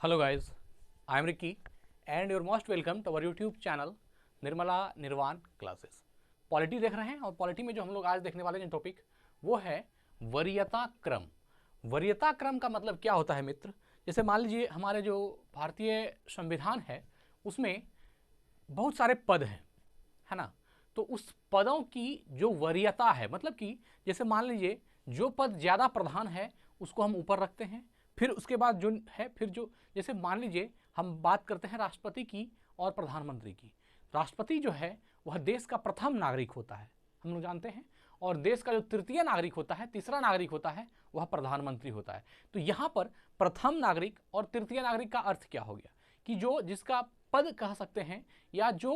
Hello guys, I am Ricky and you're most welcome to our YouTube channel Nirmala निर्वाण classes. Polity देख रहे हैं और पॉलिटी में जो हम लोग आज देखने वाले हैं टॉपिक वो है वरीयता क्रम। वरीयता क्रम का मतलब क्या होता है मित्र? जैसे मान लीजिए हमारे जो भारतीय संविधान है उसमें बहुत सारे पद हैं, है ना? तो उस पदों की जो वरीयता है, मतलब कि जैसे मान लीजिए जो पद ज़्यादा प्रधान है उसको हम ऊपर रखते हैं, फिर उसके बाद जो है फिर जो जैसे मान लीजिए हम बात करते हैं राष्ट्रपति की और प्रधानमंत्री की। राष्ट्रपति जो है वह देश का प्रथम नागरिक होता है, हम लोग जानते हैं, और देश का जो तृतीय नागरिक होता है, तीसरा नागरिक होता है, वह प्रधानमंत्री होता है। तो यहाँ पर प्रथम नागरिक और तृतीय नागरिक का अर्थ क्या हो गया कि जो जिसका पद कह सकते हैं या जो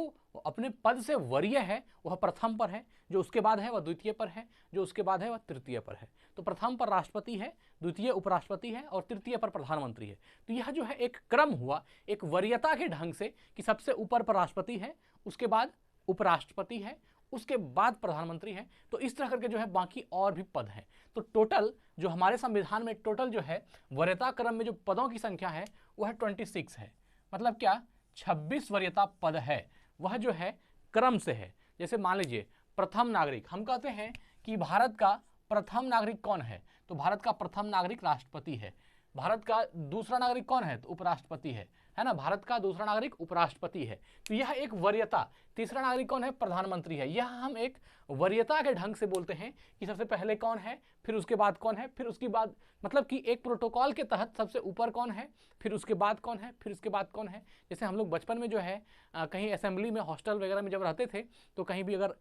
अपने पद से वरीय है वह प्रथम पर है, जो उसके बाद है वह द्वितीय पर है, जो उसके बाद है वह तृतीय पर है। तो प्रथम पर राष्ट्रपति है, द्वितीय उपराष्ट्रपति है और तृतीय पर प्रधानमंत्री है। तो यह जो है एक क्रम हुआ, एक वरीयता के ढंग से कि सबसे ऊपर पर राष्ट्रपति है, उसके बाद उपराष्ट्रपति है, उसके बाद प्रधानमंत्री है। तो इस तरह करके जो है बाकी और भी पद हैं। तो टोटल जो हमारे संविधान में टोटल जो है वरीयता क्रम में जो पदों की संख्या है वह 26 है। मतलब क्या? 26 वरीयता पद है, वह जो है क्रम से है। जैसे मान लीजिए प्रथम नागरिक, हम कहते हैं कि भारत का प्रथम नागरिक कौन है? तो भारत का प्रथम नागरिक राष्ट्रपति है। भारत का दूसरा नागरिक कौन है? तो उपराष्ट्रपति है ना? भारत का दूसरा नागरिक उपराष्ट्रपति है। तो यह एक वरीयता। तीसरा नागरिक कौन है? प्रधानमंत्री है। यह हम एक वरीयता के ढंग से बोलते हैं कि सबसे पहले कौन है, फिर उसके बाद कौन है, फिर उसके बाद, मतलब कि एक प्रोटोकॉल के तहत सबसे ऊपर कौन है, फिर उसके बाद कौन है, फिर उसके बाद कौन है। जैसे हम लोग बचपन में जो है कहीं असेंबली में, हॉस्टल वगैरह में जब रहते थे तो कहीं भी अगर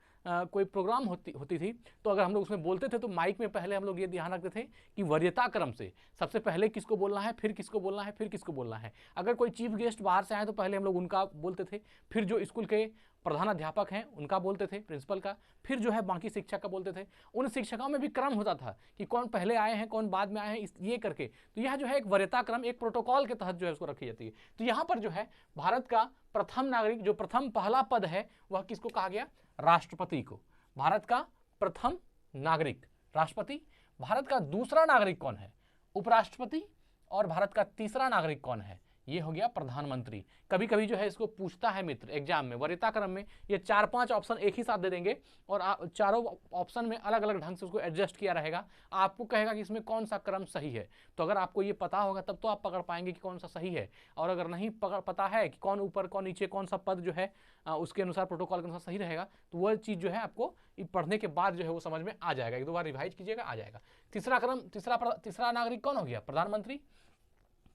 कोई प्रोग्राम होती थी तो अगर हम लोग उसमें बोलते थे तो माइक में पहले हम लोग ये ध्यान रखते थे कि वरीयता क्रम से सबसे पहले किसको बोलना है, फिर किसको बोलना है, फिर किसको बोलना है। अगर कोई चीफ गेस्ट बाहर से आए तो पहले हम लोग उनका बोलते थे, फिर जो स्कूल के प्रधान अध्यापक हैं उनका बोलते थे, प्रिंसिपल का, फिर जो है बाकी शिक्षक का बोलते थे। उन शिक्षकों में भी क्रम होता था कि कौन पहले आए हैं, कौन बाद में आए हैं, ये करके। तो यह जो है एक वरीयता क्रम, एक प्रोटोकॉल के तहत जो है उसको रखी जाती है। तो यहाँ पर जो है भारत का प्रथम नागरिक, जो प्रथम पहला पद है वह किसको कहा गया? राष्ट्रपति को। भारत का प्रथम नागरिक राष्ट्रपति। भारत का दूसरा नागरिक कौन है? उपराष्ट्रपति। और भारत का तीसरा नागरिक कौन है? ये हो गया प्रधानमंत्री। कभी कभी जो है इसको पूछता है मित्र एग्जाम में, वरीयता क्रम में ये 4-5 ऑप्शन एक ही साथ दे देंगे और चारों ऑप्शन में अलग अलग ढंग से उसको एडजस्ट किया रहेगा। आपको कहेगा कि इसमें कौन सा क्रम सही है। तो अगर आपको ये पता होगा तब तो आप पकड़ पाएंगे कि कौन सा सही है, और अगर नहीं पता है कि कौन ऊपर कौन नीचे, कौन सा पद जो है उसके अनुसार, प्रोटोकॉल के अनुसार सही रहेगा, तो वह चीज़ जो है आपको पढ़ने के बाद जो है वो समझ में आ जाएगा। एक दो बार रिवाइज कीजिएगा, आ जाएगा। तीसरा क्रम, तीसरा नागरिक कौन हो गया? प्रधानमंत्री।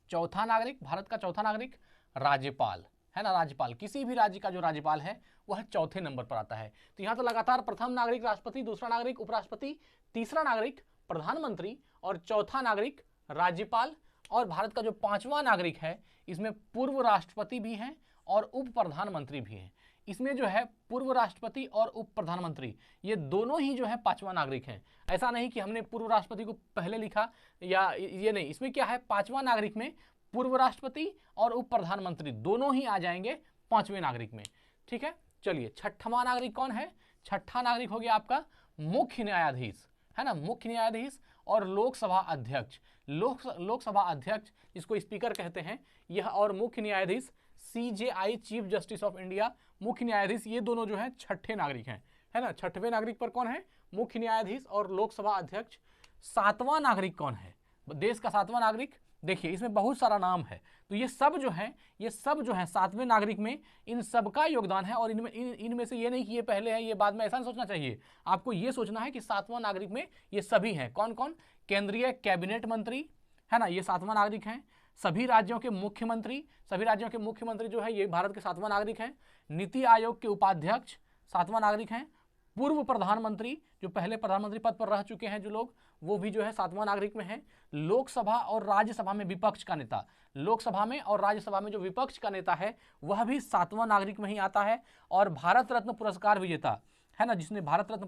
चौथा नागरिक, भारत का चौथा नागरिक राज्यपाल, है ना? राज्यपाल, किसी भी राज्य का जो राज्यपाल है वह चौथे नंबर पर आता है। तो यहाँ तो लगातार प्रथम नागरिक राष्ट्रपति, दूसरा नागरिक उपराष्ट्रपति, तीसरा नागरिक प्रधानमंत्री और चौथा नागरिक राज्यपाल। और भारत का जो पांचवा नागरिक है इसमें पूर्व राष्ट्रपति भी हैं और उप प्रधानमंत्री भी हैं। इसमें जो है पूर्व राष्ट्रपति और उप प्रधानमंत्री ये दोनों ही जो है पांचवा नागरिक हैं। ऐसा नहीं कि हमने पूर्व राष्ट्रपति को पहले लिखा या ये नहीं, इसमें क्या है, पांचवा नागरिक में पूर्व राष्ट्रपति और उप प्रधानमंत्री दोनों ही आ जाएंगे पांचवें नागरिक में। ठीक है, चलिए छठवां नागरिक कौन है? छठा नागरिक हो गया आपका मुख्य न्यायाधीश, है ना? मुख्य न्यायाधीश और लोकसभा अध्यक्ष। लोकसभा अध्यक्ष जिसको स्पीकर कहते हैं यह, और मुख्य न्यायाधीश CJI, chief justice of India, मुख्य न्यायाधीश, ये दोनों जो है छठे नागरिक हैं, है ना? छठवें नागरिक पर कौन है? मुख्य न्यायाधीश और लोकसभा अध्यक्ष। सातवां नागरिक कौन है? देश का सातवां नागरिक, देखिए इसमें बहुत सारा नाम है। तो ये सब जो है सातवें नागरिक में इन सबका योगदान है। और इनमें से ये नहीं कि ये पहले है ये बाद में, ऐसा नहीं सोचना चाहिए। आपको ये सोचना है कि सातवां नागरिक में ये सभी हैं। कौन कौन? केंद्रीय कैबिनेट मंत्री, है ना? ये सातवां नागरिक हैं। सभी राज्यों के मुख्यमंत्री, सभी राज्यों के मुख्यमंत्री जो है ये भारत के सातवां नागरिक हैं। नीति आयोग के उपाध्यक्ष सातवां नागरिक हैं। पूर्व प्रधानमंत्री, जो पहले प्रधानमंत्री पद पर रह चुके हैं जो लोग, वो भी जो है सातवां नागरिक में हैं। लोकसभा और राज्यसभा में विपक्ष का नेता, लोकसभा में और राज्यसभा में जो विपक्ष का नेता है वह भी सातवां नागरिक में ही आता है। और भारत रत्न पुरस्कार विजेता, है ना, जिसने भारत रत्न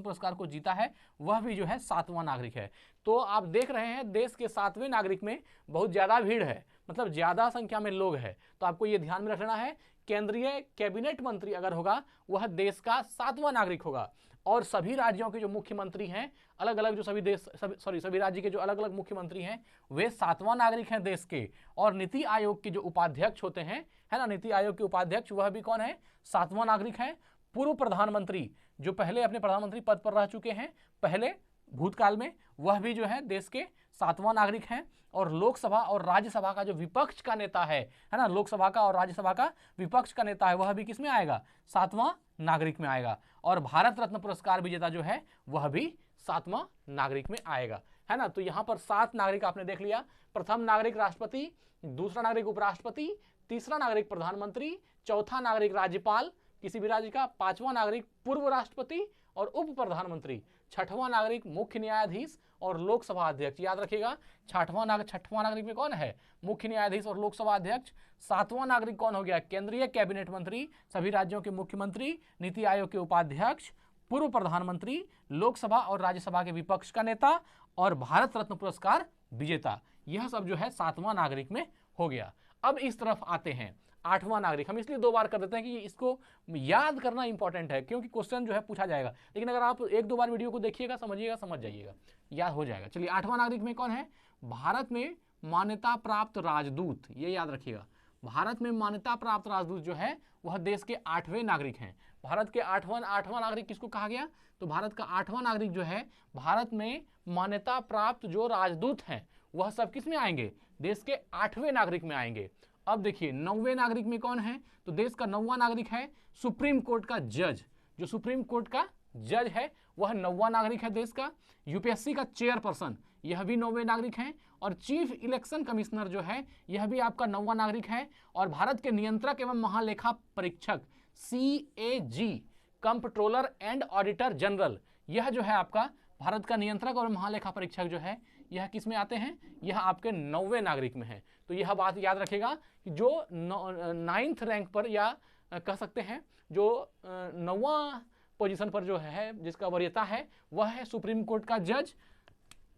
पुरस्कार को जीता है, वह भी जो है सातवां नागरिक है। तो आप देख रहे हैं देश के सातवें नागरिक में बहुत ज़्यादा भीड़ है, मतलब ज़्यादा संख्या में लोग हैं। तो आपको ये ध्यान में रखना है, केंद्रीय कैबिनेट मंत्री अगर होगा वह देश का सातवां नागरिक होगा। और सभी राज्यों के जो मुख्यमंत्री हैं, अलग अलग जो सभी राज्य के जो अलग अलग मुख्यमंत्री हैं, वे 7वां नागरिक हैं देश के। और नीति आयोग के जो उपाध्यक्ष होते हैं, है ना, नीति आयोग के उपाध्यक्ष, वह भी कौन है? 7वां नागरिक है। पूर्व प्रधानमंत्री जो पहले अपने प्रधानमंत्री पद पर रह चुके हैं पहले भूतकाल में, वह भी जो है देश के 7वां नागरिक हैं। और लोकसभा और राज्यसभा का जो विपक्ष का नेता है ना, लोकसभा का और राज्यसभा का विपक्ष का नेता है, वह भी किस में आएगा? 7वां नागरिक में आएगा। और भारत रत्न पुरस्कार विजेता जो है वह भी 7वां नागरिक में आएगा, है ना। तो यहां पर 7 नागरिक आपने देख लिया। प्रथम नागरिक राष्ट्रपति, दूसरा नागरिक उपराष्ट्रपति, तीसरा नागरिक प्रधानमंत्री, चौथा नागरिक राज्यपाल किसी भी राज्य का, 5वां नागरिक पूर्व राष्ट्रपति और उप प्रधानमंत्री, 6वां नागरिक मुख्य न्यायाधीश और लोकसभा अध्यक्ष। याद रखिएगा, 6वां नागरिक में कौन है? मुख्य न्यायाधीश और लोकसभा अध्यक्ष। 7वां नागरिक कौन हो गया? केंद्रीय कैबिनेट मंत्री, सभी राज्यों के मुख्यमंत्री, नीति आयोग के उपाध्यक्ष, पूर्व प्रधानमंत्री, लोकसभा और राज्यसभा के विपक्ष का नेता और भारत रत्न पुरस्कार विजेता। यह सब जो है 7वां नागरिक में हो गया। अब इस तरफ आते हैं 8वां नागरिक। हम इसलिए 2 बार कर देते हैं कि इसको याद करना इंपॉर्टेंट है, क्योंकि क्वेश्चन जो है पूछा जाएगा। लेकिन अगर आप 1-2 बार वीडियो को देखिएगा, समझिएगा, समझ जाइएगा, याद हो जाएगा। चलिए, 8वां नागरिक में कौन है? भारत में मान्यता प्राप्त राजदूत। ये याद रखिएगा, भारत में मान्यता प्राप्त राजदूत जो है वह देश के 8वें नागरिक हैं। भारत के 8वां नागरिक किसको कहा गया? तो भारत का 8वां नागरिक जो है, भारत में मान्यता प्राप्त जो राजदूत हैं वह सब किस में आएंगे? देश के 8वें नागरिक में आएंगे। अब देखिए 9वें नागरिक में कौन है? तो देश का 9वां नागरिक है सुप्रीम कोर्ट का जज। जो सुप्रीम कोर्ट का जज है वह 9वां नागरिक है देश का। यूपीएससी का चेयरपर्सन, यह भी 9वें नागरिक है। और चीफ इलेक्शन कमिश्नर जो है, यह भी आपका 9वां नागरिक है। और भारत के नियंत्रक एवं महालेखा परीक्षक CAG, comptroller and auditor general, यह जो है आपका भारत का नियंत्रक और महालेखा परीक्षक जो है, यह किस में आते हैं? यह आपके 9वें नागरिक में है। तो यह बात याद रखेगा कि जो 9th रैंक पर, या कह सकते हैं जो 9वां पोजीशन पर जो है, जिसका वरीयता है, वह है सुप्रीम कोर्ट का जज,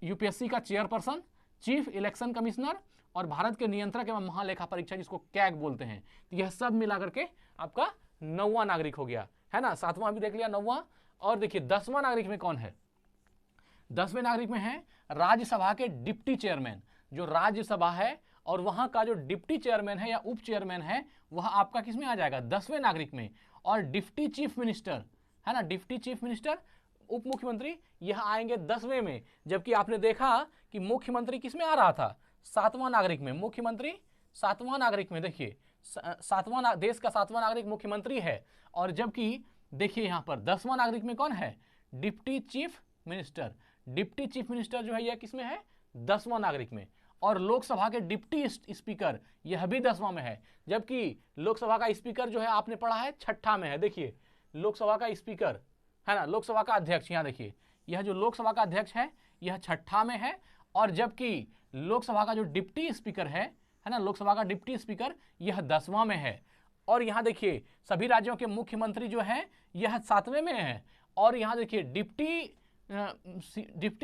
यूपीएससी का चेयरपर्सन, चीफ इलेक्शन कमिश्नर और भारत के नियंत्रक एवं महालेखा परीक्षक, जिसको कैग बोलते हैं। तो यह सब मिला करके आपका 9वां नागरिक हो गया, है ना। 7वां भी देख लिया, 9वां। और देखिए 10वां नागरिक में कौन है? 10वें नागरिक में है राज्यसभा के डिप्टी चेयरमैन। जो राज्यसभा है और वहां का जो डिप्टी चेयरमैन है या उप चेयरमैन है, वह आपका किस में आ जाएगा? 10वें नागरिक में। और डिप्टी चीफ मिनिस्टर, है ना, डिप्टी चीफ मिनिस्टर, उप मुख्यमंत्री, यह आएंगे 10वें में। जबकि आपने देखा कि मुख्यमंत्री किस में आ रहा था? 7वां नागरिक में। मुख्यमंत्री 7वां नागरिक में। देखिए देश का 7वां नागरिक मुख्यमंत्री है। और जबकि देखिए यहां पर 10वां नागरिक में कौन है? Deputy chief minister. Deputy chief minister जो है यह किस में है? 10वां नागरिक में। और लोकसभा के डिप्टी स्पीकर, यह भी 10वां में है। जबकि लोकसभा का स्पीकर जो है आपने पढ़ा है 6ठा में है। देखिए लोकसभा का स्पीकर, है ना, लोकसभा का अध्यक्ष, यहां देखिए यह जो लोकसभा का अध्यक्ष है यह 6ठा में है। और जबकि लोकसभा का जो डिप्टी स्पीकर है ना, लोकसभा का डिप्टी स्पीकर, यह 10वां में है। और यहां देखिए सभी राज्यों के मुख्यमंत्री जो है यह 7वें में है। और यहां देखिए डिप्टी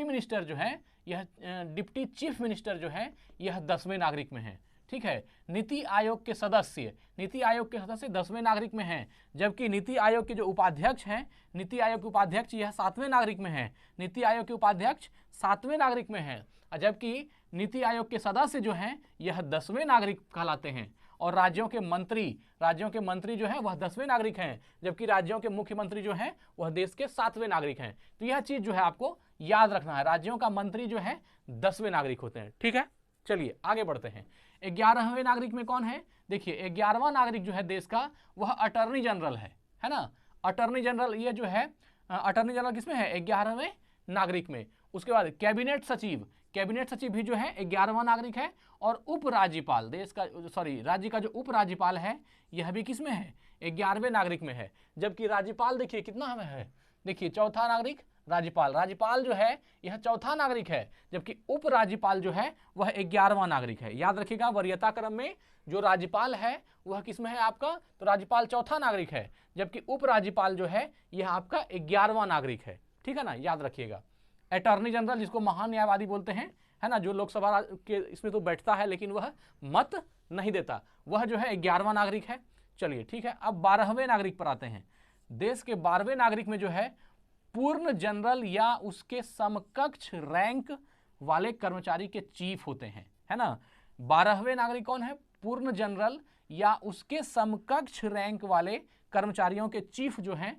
मिनिस्टर जो है, यह डिप्टी चीफ मिनिस्टर जो है, यह 10वें नागरिक में है। ठीक है। नीति आयोग के सदस्य 10वें नागरिक में हैं। जबकि नीति आयोग के जो उपाध्यक्ष हैं, नीति आयोग के उपाध्यक्ष, यह 7वें नागरिक में है। नीति आयोग के उपाध्यक्ष 7वें नागरिक में है। जबकि नीति आयोग के सदस्य जो हैं यह 10वें नागरिक कहलाते हैं। और राज्यों के मंत्री जो है वह 10वें नागरिक हैं। जबकि राज्यों के मुख्यमंत्री जो हैं वह देश के 7वें नागरिक हैं। तो यह चीज जो है आपको याद रखना है, राज्यों का मंत्री जो है 10वें नागरिक होते हैं। ठीक है, चलिए आगे बढ़ते हैं। 11वें नागरिक में कौन है? देखिए 11वां नागरिक जो है देश का, वह अटॉर्नी जनरल है ना। अटॉर्नी जनरल, ये जो है अटॉर्नी जनरल किसमें है? 11वें नागरिक में। उसके बाद कैबिनेट सचिव भी जो है 11वां नागरिक है। और उपराज्यपाल, राज्य का जो उपराज्यपाल है, यह भी किसमें है? 11वें नागरिक में है। जबकि राज्यपाल देखिए कितना में है? देखिए चौथा नागरिक राज्यपाल जो है यह चौथा नागरिक है। जबकि उपराज्यपाल जो है वह 11वां नागरिक है। याद रखिएगा, वरीयता क्रम में जो राज्यपाल है वह किसमें है आपका? तो राज्यपाल चौथा नागरिक है। जबकि उपराज्यपाल जो है यह आपका 11वां नागरिक है। ठीक है ना, याद रखिएगा। अटॉर्नी जनरल, जिसको महान्यायवादी बोलते हैं, है ना, जो लोकसभा के इसमें तो बैठता है लेकिन वह मत नहीं देता, वह जो है 11वां नागरिक है। चलिए ठीक है, अब 12वें नागरिक पर आते हैं। देश के 12वें नागरिक में जो है पूर्ण जनरल या उसके समकक्ष रैंक वाले कर्मचारी के चीफ होते हैं, है ना। 12वें नागरिक कौन है? पूर्ण जनरल या उसके समकक्ष रैंक वाले कर्मचारियों के चीफ जो हैं,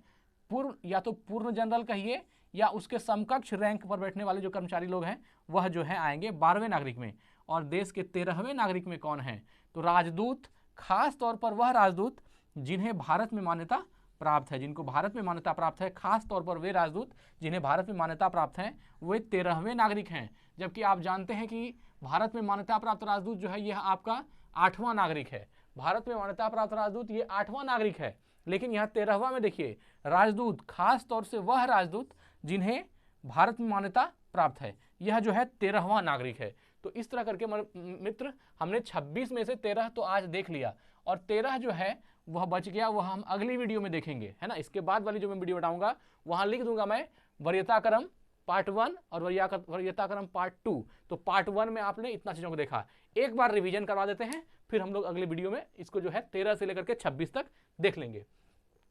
पूर्ण या तो पूर्ण जनरल कहिए या उसके समकक्ष रैंक पर बैठने वाले जो कर्मचारी लोग हैं वह जो है आएंगे 12वें नागरिक में। और देश के 13वें नागरिक में कौन है? तो राजदूत, खास तौर पर वह राजदूत जिन्हें भारत में मान्यता प्राप्त है, जिनको भारत में मान्यता प्राप्त है, खास तौर पर वे राजदूत जिन्हें भारत में मान्यता प्राप्त है, वे 13वें नागरिक हैं। जबकि आप जानते हैं कि भारत में मान्यता प्राप्त राजदूत जो है यह आपका 8वां नागरिक है। भारत में मान्यता प्राप्त राजदूत ये 8वां नागरिक है, लेकिन यहाँ 13वां में देखिए राजदूत, खास तौर से वह राजदूत जिन्हें भारत में मान्यता प्राप्त है, यह जो है 13वां नागरिक है। तो इस तरह करके मित्र हमने 26 में से 13 तो आज देख लिया, और 13 जो है वह बच गया, वह हम अगली वीडियो में देखेंगे, है ना। इसके बाद वाली जो मैं वीडियो बताऊंगा वहां लिख दूंगा मैं वरीयता क्रम पार्ट 1 और वरीयता क्रम पार्ट 2। तो पार्ट 1 में आपने इतना चीजों को देखा, एक बार रिवीजन करवा देते हैं, फिर हम लोग अगली वीडियो में इसको जो है 13 से लेकर के 26 तक देख लेंगे।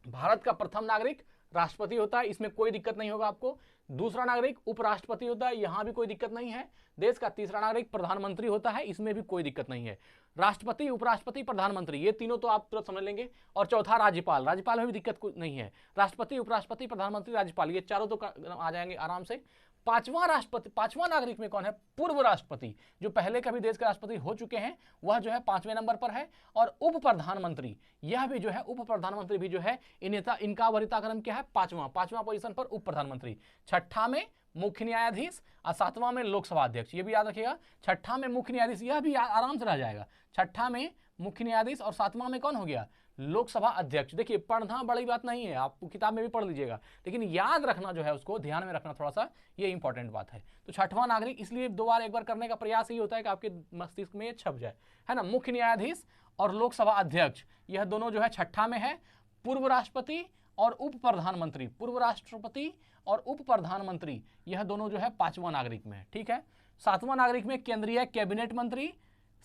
भारत का प्रथम नागरिक राष्ट्रपति होता है, इसमें कोई दिक्कत नहीं होगा आपको। दूसरा नागरिक उपराष्ट्रपति होता है, यहां भी कोई दिक्कत नहीं है। देश का तीसरा नागरिक प्रधानमंत्री होता है, इसमें भी कोई दिक्कत नहीं है। राष्ट्रपति, उपराष्ट्रपति, प्रधानमंत्री, ये तीनों तो आप तुरंत समझ लेंगे। और चौथा राज्यपाल, राज्यपाल में भी दिक्कत कुछ नहीं है। राष्ट्रपति, उपराष्ट्रपति, प्रधानमंत्री, राज्यपाल, ये चारों तो आ जाएंगे आराम से। पांचवां नागरिक में कौन है? पूर्व राष्ट्रपति, जो पहले कभी देश के राष्ट्रपति हो चुके हैं, वह जो है 5वें नंबर पर है। और उप प्रधानमंत्री, यह भी जो है उप प्रधानमंत्री भी जो है इनका वरीयता क्रम क्या है? 5वां पोजीशन पर उप प्रधानमंत्री। 6ठा में मुख्य न्यायाधीश और 7वां में लोकसभा अध्यक्ष, ये भी याद रखिएगा। 6ठा में मुख्य न्यायाधीश, यह भी आराम से रह जाएगा। 6ठा में मुख्य न्यायाधीश और 7वां में कौन हो गया? लोकसभा अध्यक्ष। देखिए पढ़ना बड़ी बात नहीं है, आप किताब में भी पढ़ लीजिएगा, लेकिन याद रखना जो है उसको ध्यान में रखना थोड़ा सा, ये इंपॉर्टेंट बात है। तो 6वां नागरिक इसलिए एक बार करने का प्रयास ही होता है कि आपके मस्तिष्क में ये छप जाए, है ना। मुख्य न्यायाधीश और लोकसभा अध्यक्ष, यह दोनों जो है 6ठा में है। पूर्व राष्ट्रपति और उप प्रधानमंत्री, पूर्व राष्ट्रपति और उप प्रधानमंत्री, यह दोनों जो है 5वां नागरिक में है, ठीक है। 7वां नागरिक में केंद्रीय कैबिनेट मंत्री,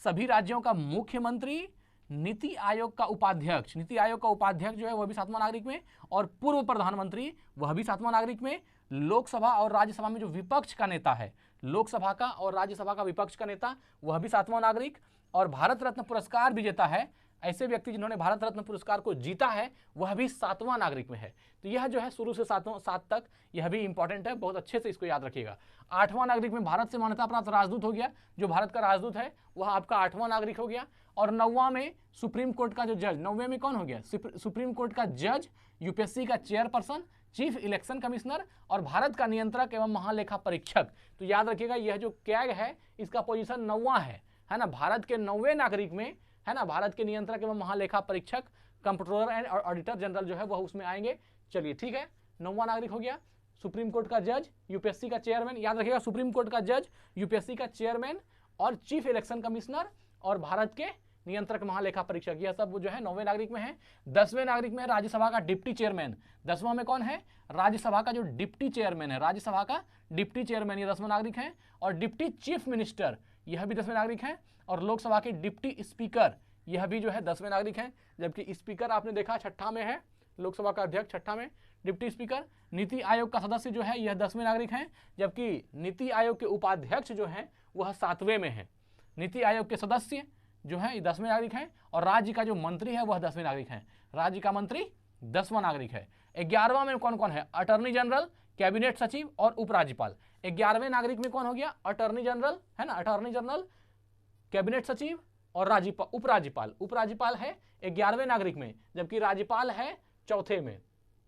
सभी राज्यों का मुख्यमंत्री, नीति आयोग का उपाध्यक्ष, नीति आयोग का उपाध्यक्ष जो है वह भी 7वां नागरिक में, और पूर्व प्रधानमंत्री वह भी 7वां नागरिक में। लोकसभा और राज्यसभा में जो विपक्ष का नेता है, लोकसभा का और राज्यसभा का विपक्ष का नेता, वह भी 7वां नागरिक। और भारत रत्न पुरस्कार विजेता है, ऐसे व्यक्ति जिन्होंने भारत रत्न पुरस्कार को जीता है, वह भी 7वां नागरिक में है। तो यह जो है शुरू से 7 तक यह भी इंपॉर्टेंट है, बहुत अच्छे से इसको याद रखिएगा। 8वां नागरिक में भारत से मान्यता प्राप्त राजदूत हो गया, जो भारत का राजदूत है वह आपका 8वां नागरिक हो गया। और 9वां में सुप्रीम कोर्ट का जो जज, 9वें में कौन हो गया? सुप्रीम कोर्ट का जज, यूपीएससी का चेयरपर्सन, चीफ इलेक्शन कमिश्नर और भारत का नियंत्रक एवं महालेखा परीक्षक। तो याद रखिएगा यह जो कैग है इसका पोजीशन 9वां है ना। भारत के 9वें नागरिक में, है ना, भारत के नियंत्रक एवं महालेखा परीक्षक, कंप्ट्रोलर एंड ऑडिटर जनरल जो है वह उसमें आएंगे। चलिए ठीक है, 9वां नागरिक हो गया। सुप्रीम कोर्ट का जज, यूपीएससी का चेयरमैन, याद रखिएगा सुप्रीम कोर्ट का जज, यूपीएससी का चेयरमैन और चीफ इलेक्शन कमिश्नर और भारत के नियंत्रक महालेखा परीक्षक, यह सब जो है 9वें नागरिक में है। 10वें नागरिक में राज्यसभा का डिप्टी चेयरमैन, 10वां में कौन है? राज्यसभा का जो डिप्टी चेयरमैन है, राज्यसभा का डिप्टी चेयरमैन, ये 10वां नागरिक है। और डिप्टी चीफ मिनिस्टर, यह भी 10वें नागरिक है। और लोकसभा के डिप्टी स्पीकर, यह भी जो है 10वें नागरिक है। जबकि स्पीकर आपने देखा 6ठा में है, लोकसभा का अध्यक्ष 6ठा में, डिप्टी स्पीकर। नीति आयोग का सदस्य जो है यह 10वें नागरिक है, जबकि नीति आयोग के उपाध्यक्ष जो है वह 7वें में है। नीति आयोग के सदस्य जो है 10वें नागरिक हैं। और राज्य का जो मंत्री है वह 10वें नागरिक है, राज्य का मंत्री 10वां नागरिक है। 11वां में कौन कौन है? अटॉर्नी जनरल, कैबिनेट सचिव और उपराज्यपाल। 11वें नागरिक में कौन हो गया? अटॉर्नी जनरल, है ना, अटॉर्नी जनरल, कैबिनेट सचिव और उपराज्यपाल। उपराज्यपाल है 11वें नागरिक में, जबकि राज्यपाल है 4थे में।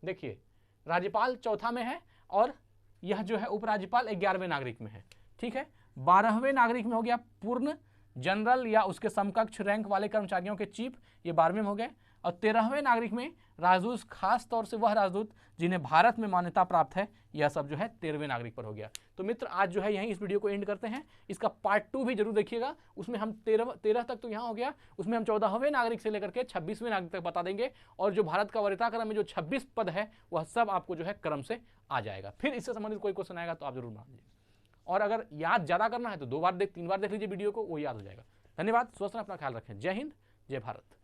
देखिए राज्यपाल 4था में है और यह जो है उपराज्यपाल 11वें नागरिक में है, ठीक है। 12वें नागरिक में हो गया पूर्ण जनरल या उसके समकक्ष रैंक वाले कर्मचारियों के चीफ, ये 12वें में हो गए। और 13वें नागरिक में राजदूत, खास तौर से वह राजदूत जिन्हें भारत में मान्यता प्राप्त है, यह सब जो है 13वें नागरिक पर हो गया। तो मित्र आज जो है यहीं इस वीडियो को एंड करते हैं। इसका पार्ट 2 भी जरूर देखिएगा, उसमें हम 13 तक तो यहाँ हो गया, उसमें हम 14वें नागरिक से लेकर के 26वें नागरिक तक बता देंगे। और जो भारत का वरीयता क्रम में जो 26 पद है वह सब आपको जो है क्रम से आ जाएगा। फिर इससे संबंधित कोई क्वेश्चन आएगा तो आप जरूर मान लीजिए। और अगर याद ज़्यादा करना है तो 2 बार 3 बार देख लीजिए वीडियो को, वो याद हो जाएगा। धन्यवाद, स्वस्थ रहें, अपना ख्याल रखें। जय हिंद, जय भारत।